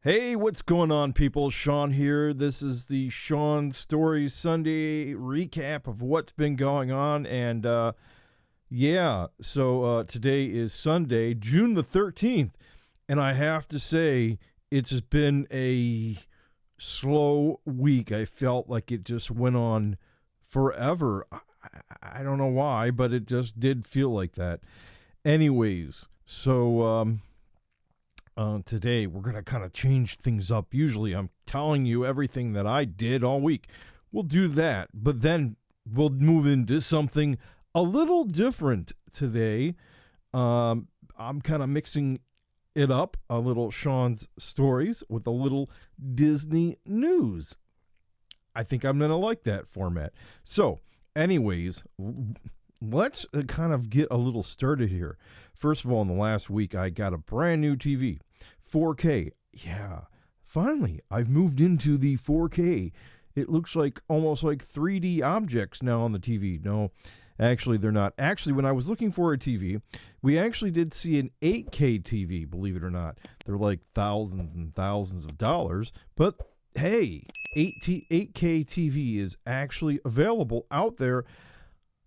Hey, what's going on, people? Sean here. This is the Sean Stories Sunday recap of what's been going on. And today is Sunday, June the 13th. And I have to say, it's been a slow week. I felt like it just went on forever. I don't know why, but it just did feel like that. Anyways, today we're going to kind of change things up. Usually I'm telling you everything that I did all week. We'll do that, but then we'll move into something a little different today. I'm kind of mixing it up, a little Sean's stories with a little Disney news. I think I'm going to like that format. So, anyways, let's kind of get a little started here. First of all, in the last week, I got a brand new TV, 4K. Yeah, finally, I've moved into the 4K. It looks like almost like 3D objects now on the TV. No, actually, they're not. Actually, when I was looking for a TV, we actually did see an 8K TV, believe it or not. They're like thousands and thousands of dollars, but hey, 8K TV is actually available out there.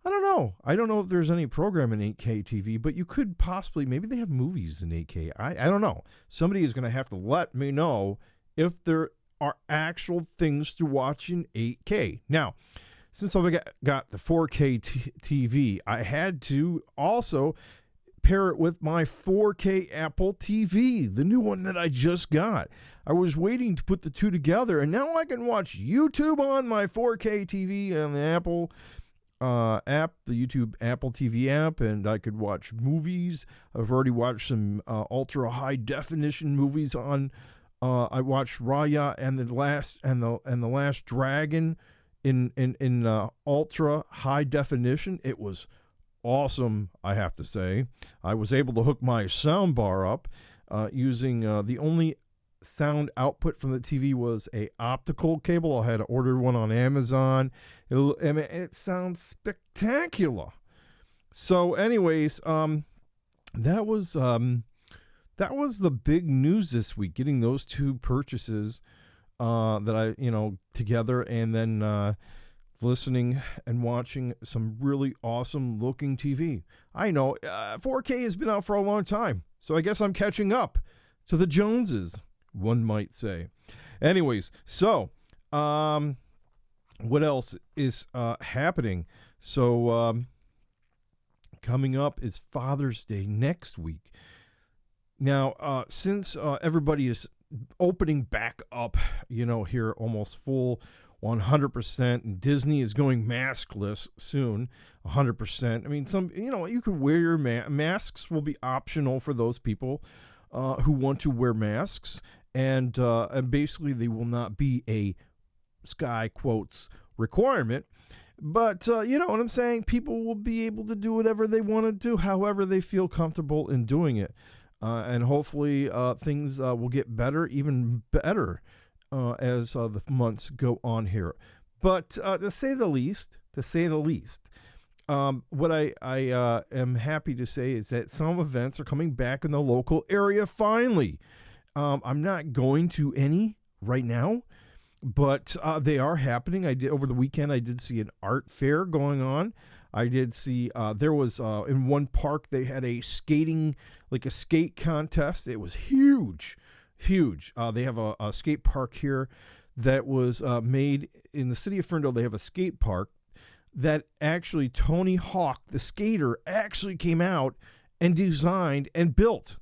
I don't know. I don't know if there's any program in 8K TV, but you could possibly, maybe they have movies in 8K. I don't know. Somebody is going to have to let me know if there are actual things to watch in 8K. Now, since I've got the 4K TV, I had to also pair it with my 4K Apple TV, the new one that I just got. I was waiting to put the two together, and now I can watch YouTube on my 4K TV and the Apple app, the YouTube Apple TV app, and I could watch movies. I've already watched some ultra high definition movies on. I watched Raya and the Last Dragon in ultra high definition. It was awesome, I have to say. I was able to hook my sound bar up using the only sound output from the TV was a optical cable. I had to order one on Amazon. It sounds spectacular. So, anyways, that was the big news this week. Getting those two purchases that I together, and then listening and watching some really awesome looking TV. I know 4K has been out for a long time, so I guess I'm catching up to the Joneses, one might say. Anyways, so what else is happening? So coming up is Father's Day next week. Now, since everybody is opening back up, here almost full 100%, and Disney is going maskless soon, 100%. I mean, you can wear your masks will be optional for those people who want to wear masks. And basically, they will not be a sky quotes requirement. But you know what I'm saying? People will be able to do whatever they want to do, however they feel comfortable in doing it. And hopefully things will get better, even better, as the months go on here. But to say the least, what I am happy to say is that some events are coming back in the local area finally. I'm not going to any right now, but they are happening. Over the weekend, I did see an art fair going on. I did see there was in one park they had a skate contest. It was huge. They have a skate park here that was made in the city of Ferndale. They have a skate park that actually Tony Hawk, the skater, actually came out and designed and built.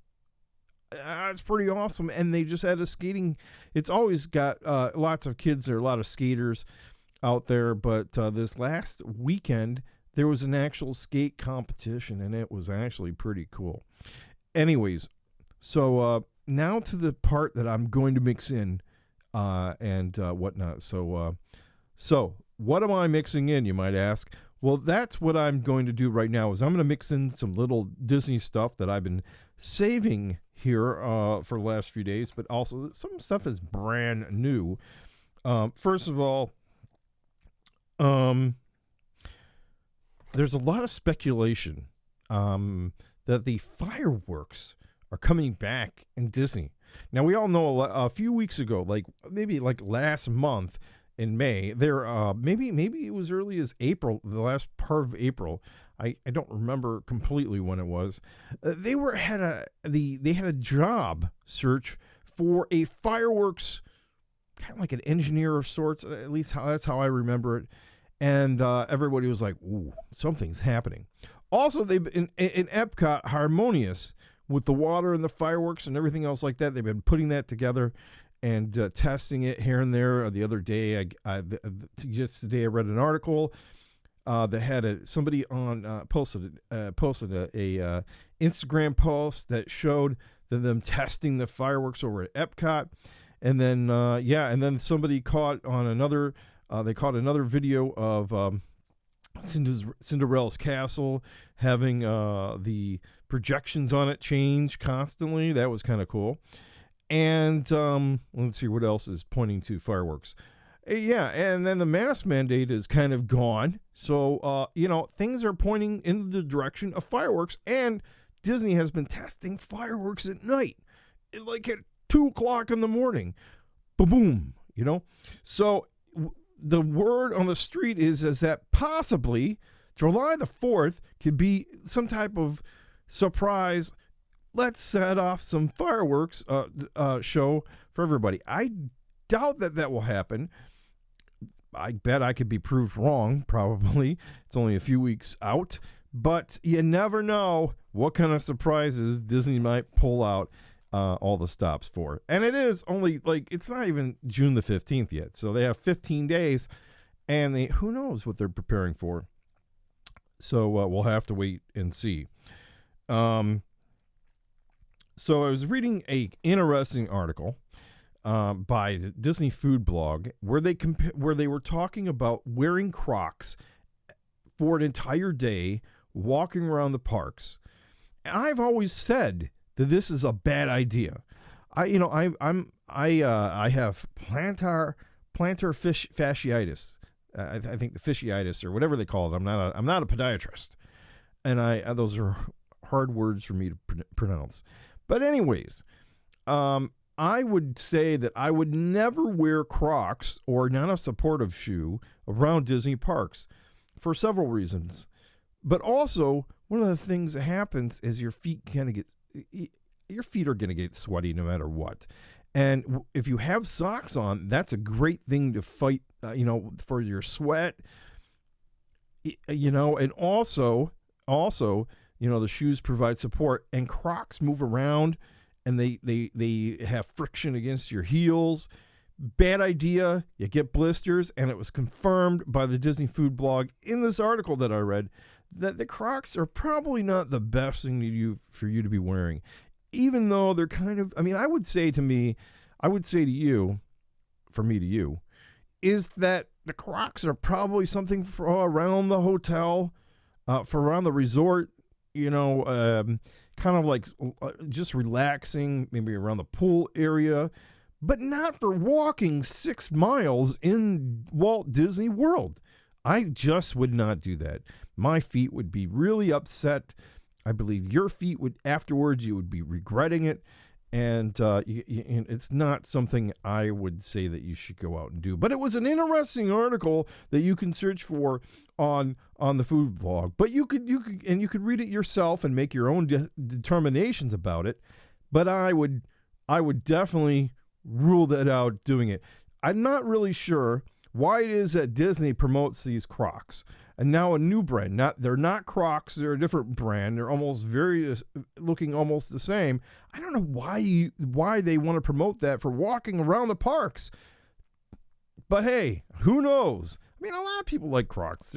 It's pretty awesome. And they just had a skating. It's always got lots of kids there, a lot of skaters out there. But this last weekend, there was an actual skate competition, and it was actually pretty cool. Anyways, so now to the part that I'm going to mix in and whatnot. So what am I mixing in, you might ask? Well, that's what I'm going to do right now is I'm going to mix in some little Disney stuff that I've been saving here for the last few days, but also some stuff is brand new. First of all, there's a lot of speculation that the fireworks are coming back in Disney. Now, we all know a few weeks ago, like maybe like last month in May, maybe it was early as April, the last part of April. I don't remember completely when it was. They had a job search for a fireworks, kind of like an engineer of sorts. At least that's how I remember it. And everybody was like, "Ooh, something's happening." Also, they've been in Epcot, harmonious with the water and the fireworks and everything else like that. They've been putting that together and testing it here and there. The other day, just today, I read an article that had somebody on posted a Instagram post that showed them testing the fireworks over at Epcot, and then somebody caught on another. They caught another video of Cinderella's castle having the projections on it change constantly. That was kind of cool. And let's see what else is pointing to fireworks. And then the mask mandate is kind of gone. So, things are pointing in the direction of fireworks. And Disney has been testing fireworks at night, like at 2 o'clock in the morning. Boom, So the word on the street is that possibly July the 4th could be some type of surprise. Let's set off some fireworks show for everybody. I doubt that will happen. I bet I could be proved wrong, probably. It's only a few weeks out. But you never know what kind of surprises Disney might pull out all the stops for. And it is only, it's not even June the 15th yet. So they have 15 days. And who knows what they're preparing for. So we'll have to wait and see. So I was reading a interesting article by the Disney Food Blog where they were talking about wearing Crocs for an entire day, walking around the parks. And I've always said that this is a bad idea. I have plantar fasciitis. I think the fishiitis or whatever they call it. I'm not a podiatrist, and those are hard words for me to pronounce. But anyways, I would say that I would never wear Crocs or not a supportive shoe around Disney parks for several reasons. But also, one of the things that happens is your feet are going to get sweaty no matter what. And if you have socks on, that's a great thing to fight, for your sweat, and also, the shoes provide support, and Crocs move around and they have friction against your heels. Bad idea. You get blisters, and it was confirmed by the Disney Food Blog in this article that I read that the Crocs are probably not the best thing for you to be wearing. Even though they're kind of, I would say to you, is that the Crocs are probably something for around the hotel, for around the resort, kind of like just relaxing, maybe around the pool area, but not for walking 6 miles in Walt Disney World. I just would not do that. My feet would be really upset. I believe your feet would, afterwards, you would be regretting it. And it's not something I would say that you should go out and do. But it was an interesting article that you can search for on the food blog. But you could read it yourself and make your own determinations about it. But I would definitely rule that out doing it. I'm not really sure why it is that Disney promotes these Crocs. And now a new brand. They're not Crocs. They're a different brand. They're almost looking almost the same. I don't know why they want to promote that for walking around the parks. But hey, who knows? A lot of people like Crocs.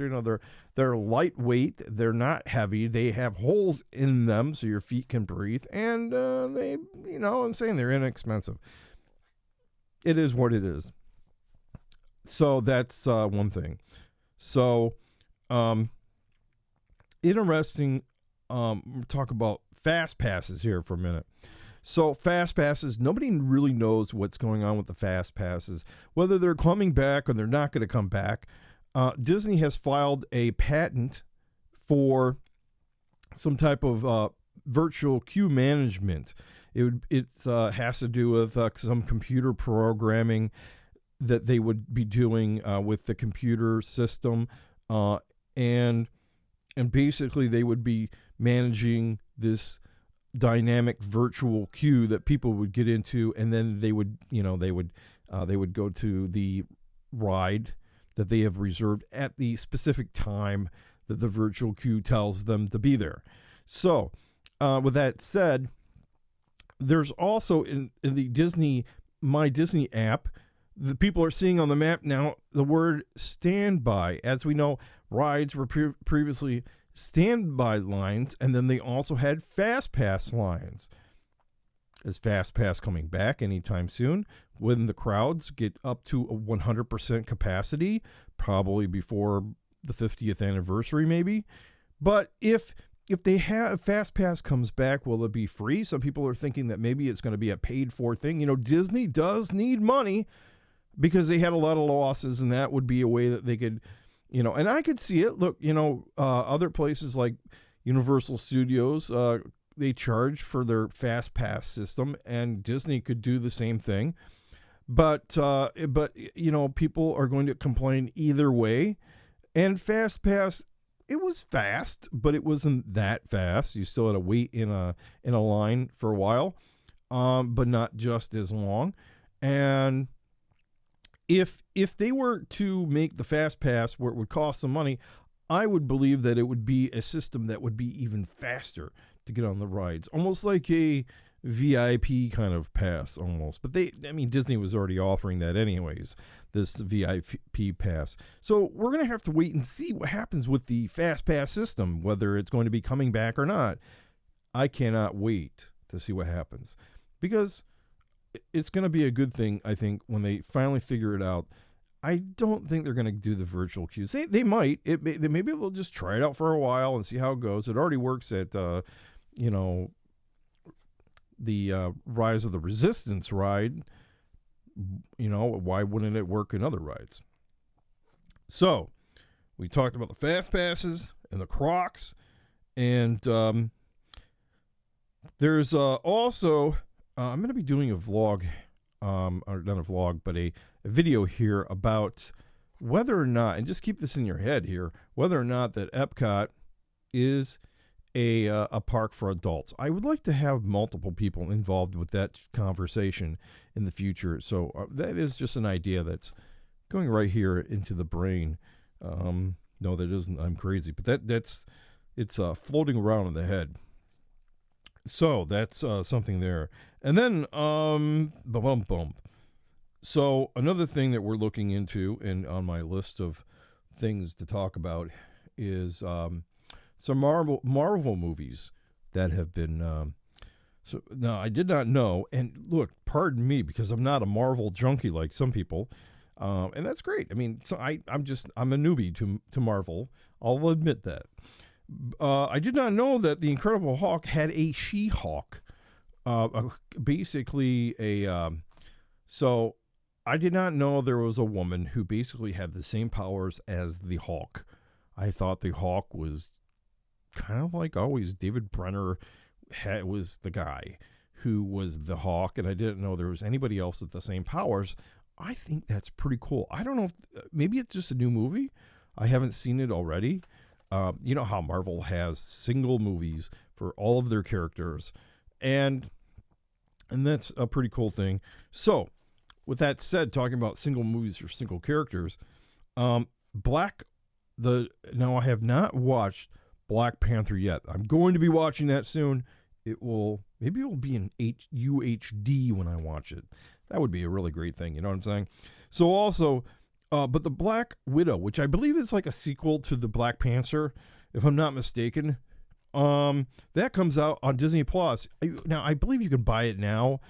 They're lightweight. They're not heavy. They have holes in them so your feet can breathe. And I'm saying they're inexpensive. It is what it is. So that's one thing. So, interesting. Talk about fast passes here for a minute. So fast passes, nobody really knows what's going on with the fast passes, whether they're coming back or they're not going to come back. Disney has filed a patent for some type of virtual queue management. It has to do with some computer programming that they would be doing with the computer system, and basically they would be managing this dynamic virtual queue that people would get into, and then they would go to the ride that they have reserved at the specific time that the virtual queue tells them to be there. So, with that said, there's also in the My Disney app, the people are seeing on the map now the word standby. As we know, rides were previously standby lines, and then they also had fast pass lines. Is fast pass coming back anytime soon? When the crowds get up to a 100% capacity, probably before the 50th anniversary, maybe. But if they have fast pass comes back, will it be free? Some people are thinking that maybe it's going to be a paid for thing. Disney does need money because they had a lot of losses, and that would be a way that they could, and I could see it. Look, other places like Universal Studios, they charge for their fast pass system, and Disney could do the same thing. But people are going to complain either way. And fast pass, it was fast, but it wasn't that fast. You still had to wait in a line for a while, but not just as long. And if they were to make the fast pass where it would cost some money, I would believe that it would be a system that would be even faster to get on the rides, almost like a VIP kind of pass almost. But Disney was already offering that anyways, this VIP pass. So we're going to have to wait and see what happens with the fast pass system, whether it's going to be coming back or not. I cannot wait to see what happens, because it's going to be a good thing, I think, when they finally figure it out. I don't think they're going to do the virtual queues. They might. Maybe they'll just try it out for a while and see how it goes. It already works at, the Rise of the Resistance ride. Why wouldn't it work in other rides? So, we talked about the fast passes and the Crocs, and there's also I'm going to be doing a vlog, or not a vlog, but a video here about whether or not, and just keep this in your head here, whether or not that Epcot is a park for adults. I would like to have multiple people involved with that conversation in the future. So that is just an idea that's going right here into the brain. No, that isn't. I'm crazy, but it's floating around in the head. So that's something there. And then So another thing that we're looking into, and on my list of things to talk about, is some Marvel movies that have been. So now I did not know, and look, pardon me, because I'm not a Marvel junkie like some people, and that's great. I mean, so I'm a newbie to Marvel. I'll admit that. I did not know that the Incredible Hulk had a She-Hulk, basically a. So I did not know there was a woman who basically had the same powers as the Hulk. I thought the Hulk was kind of like always David Brenner was the guy who was the Hulk, and I didn't know there was anybody else with the same powers. I think that's pretty cool. I don't know if maybe it's just a new movie. I haven't seen it already. You know how Marvel has single movies for all of their characters, and that's a pretty cool thing. So, with that said, talking about single movies for single characters, now I have not watched Black Panther yet. I'm going to be watching that soon. Maybe it will be in UHD when I watch it. That would be a really great thing. You know what I'm saying? So also, but the Black Widow, which I believe is like a sequel to the Black Panther, if I'm not mistaken, that comes out on Disney Plus. Now, I believe you can buy it now,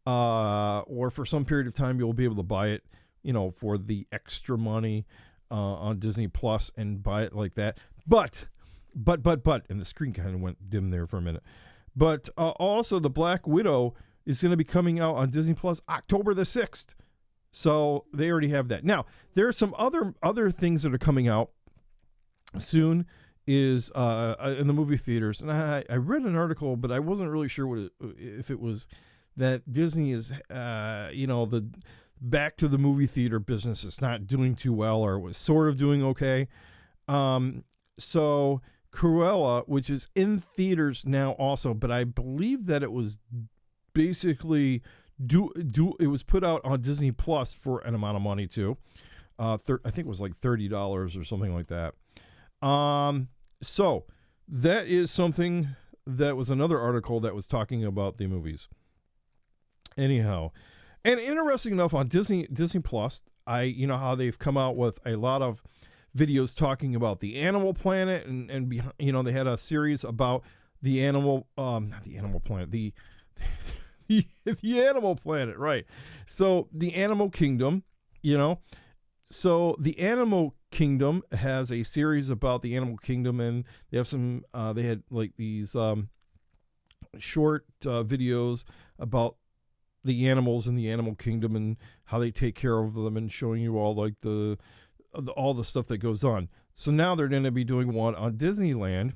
or for some period of time you'll be able to buy it, for the extra money on Disney Plus and buy it like that. But, and the screen kind of went dim there for a minute. But also the Black Widow is going to be coming out on Disney Plus October the 6th. So they already have that. Now, there are some other things that are coming out soon is in the movie theaters, and I read an article, but I wasn't really sure if it was that Disney is, the back to the movie theater business is not doing too well, or it was sort of doing okay. So Cruella, which is in theaters now also, but I believe that it was basically it was put out on Disney Plus for an amount of money too. I think it was like $30 or something like that. So that is something that was another article that was talking about the movies. Anyhow, and interesting enough, on Disney Plus, how they've come out with a lot of videos talking about the Animal Planet, and they had a series about the Animal Planet, the Animal Planet, right? So the Animal Kingdom, So the Animal Kingdom has a series about the Animal Kingdom, and they have some. They had like these short videos about the animals in the Animal Kingdom and how they take care of them, and showing you all like all the stuff that goes on. So now they're going to be doing one on Disneyland,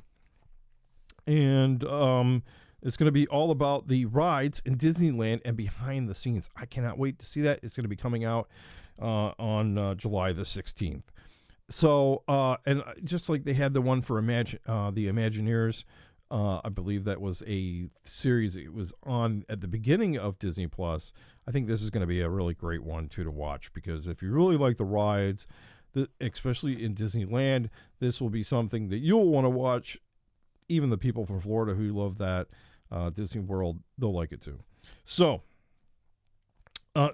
and it's going to be all about the rides in Disneyland and behind the scenes. I cannot wait to see that. It's going to be coming out on July the 16th. So, and just like they had the one for the Imagineers, I believe that was a series. It was on at the beginning of Disney Plus. I think this is going to be a really great one too to watch, because if you really like the rides, especially in Disneyland, this will be something that you'll want to watch. Even the people from Florida who love that Disney World, they'll like it too. So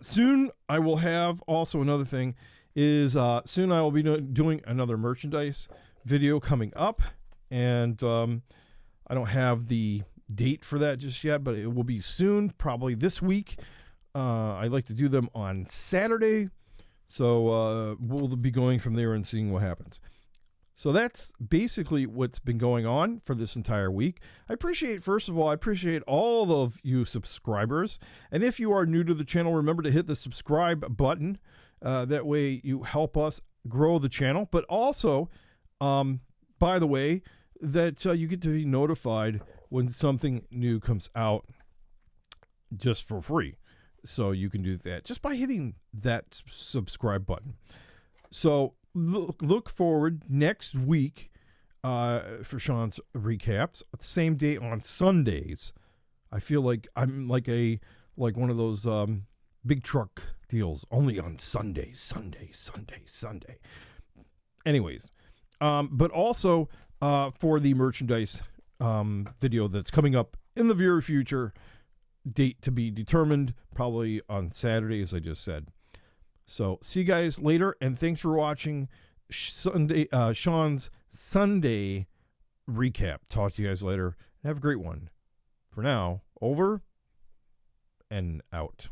soon I will have also another thing is soon I will be doing another merchandise video coming up, and I don't have the date for that just yet, but it will be soon, probably this week. I like to do them on Saturday, so we'll be going from there and seeing what happens. So that's basically what's been going on for this entire week. First of all, I appreciate all of you subscribers. And if you are new to the channel, remember to hit the subscribe button. That way you help us grow the channel. But also, by the way, that you get to be notified when something new comes out just for free. So you can do that just by hitting that subscribe button. So look forward next week for Sean's recaps. Same day on Sundays. I feel like I'm like one of those big truck deals. Only on Sunday. Anyways, but also for the merchandise video that's coming up in the very future, date to be determined, probably on Saturday, as I just said. So see you guys later, and thanks for watching Sean's Sunday recap. Talk to you guys later. Have a great one. For now, over and out.